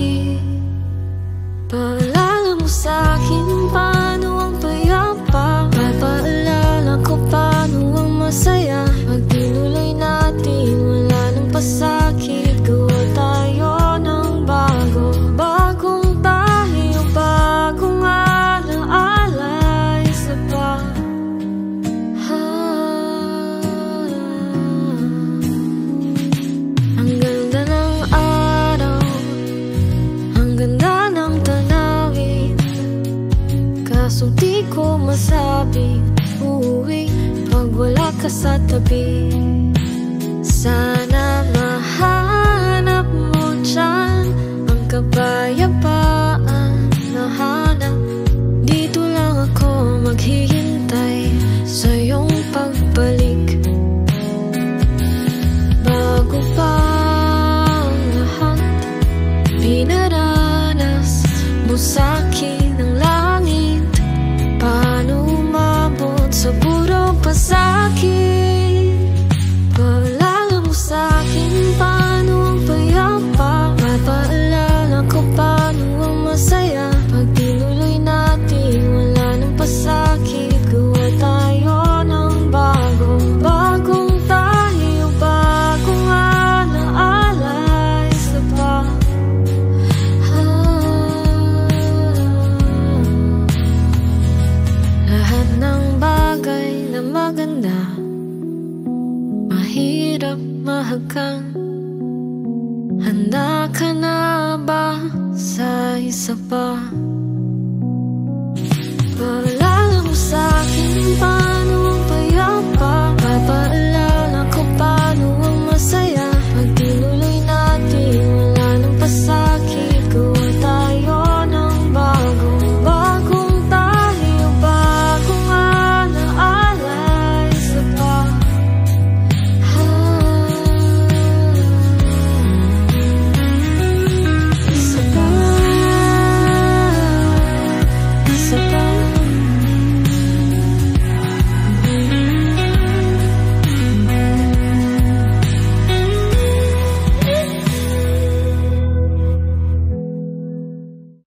akin. Paalala mo sa'kin paano ang payapa. Papaalala ko paano ang masaya. Pag tinuloy natin wala nang pasakit. Gawa tayo ng bago. Bagong tayo, bagong alaala. Isa pa. Ang ganda ng araw, ang ganda ng tanawin. Kaso di ko masabing uuwi pag wala ka sa tabi. Sana mahanap mo dyan ang kapayapaan na hanap. Dito lang ako maghihintay sa iyong pagbalik. Bago pa ang lahat, pinaranas mo sa'kin ang langit. Paano umabot sa puro pasakit? Paalala mo sa'kin paano ang payapa. Papaalala ko paano ang masaya. Pag tinuloy natin wala nang pasakit. Gawa tayo ng bago. Bagong tayo, bagong alaala. Isa pa. Lahat ng bagay na maganda mahirap mahagkan. Handa ka na ba sa isa pa?